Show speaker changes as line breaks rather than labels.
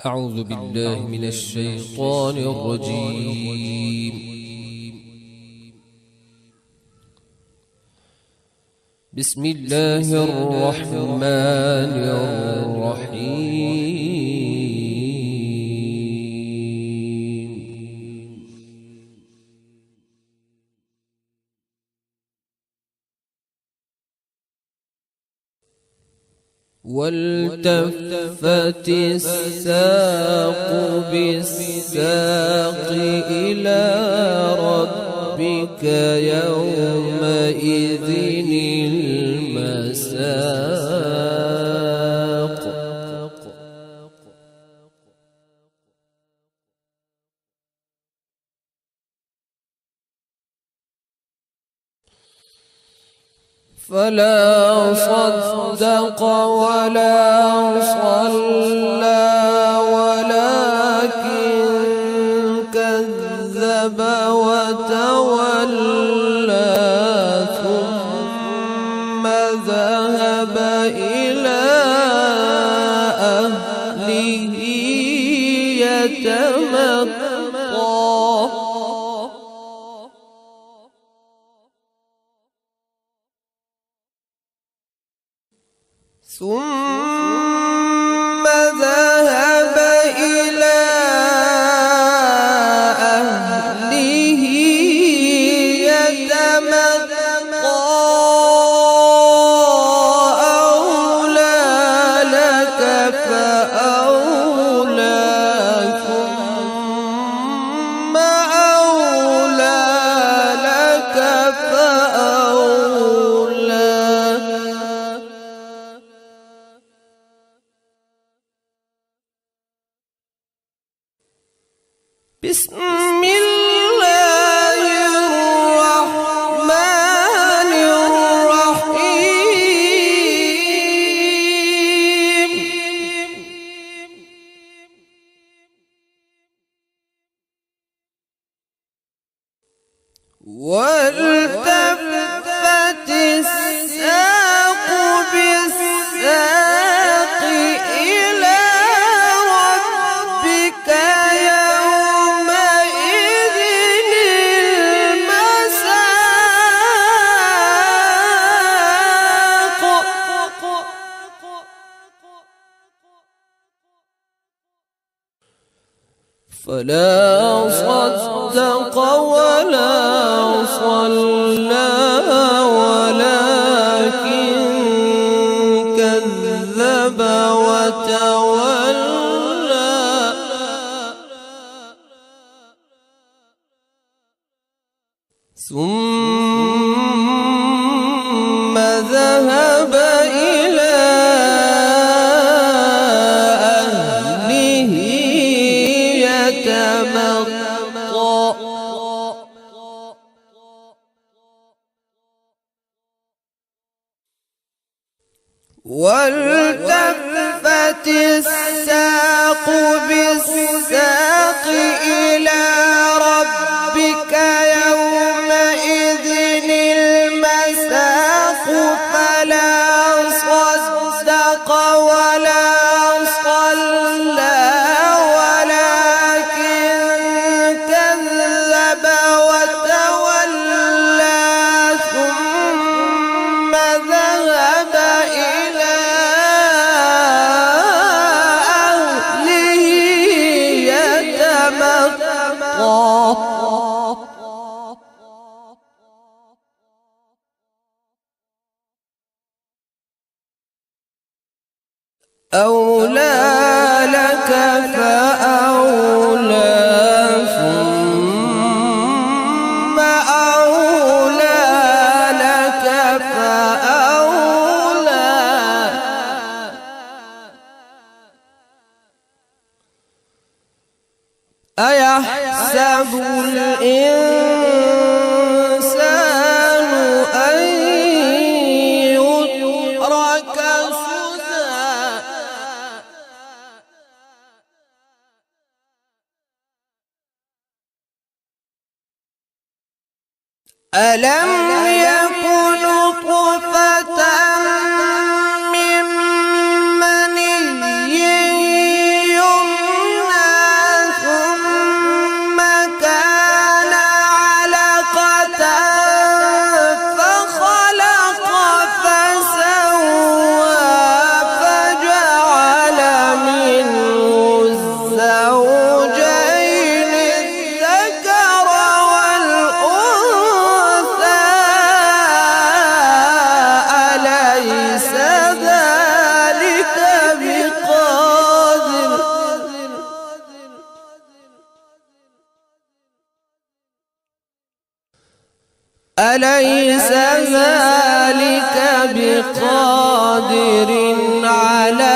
أعوذ بالله من الشيطان الرجيم. بسم الله الرحمن الرحيم. والتفت الساق بالساق إلى ربك يومئذ المساق. فلا صدق ولا صلى ولكن كذب وتولى ثم ذهب إلى أهله يتمطى. ثم ذهب إلى أهله يتمطى. أولى لك فأولى ثم أولى لك فأولى. بسم الله الرحمن الرحيم. والتفت الساق بالساق إلى ربك يومئذ المساق. فلا صدق ولا صلى ولكن كذب وتولى ثم ذهب إلى أهله يتمطى. والتفت الساق بالساق إلى ربك يومئذ المساق. فلا صدق ولا صلى ولكن كذب وتولى ثم ذهب إلى أهله يتمطى. أولى لك فأولى ثم أولى لك فأولى. أيحسب الإنسان أن يترك سدى. ألم يكن نطفة من مني يمنى. أليس ذلك بقادر على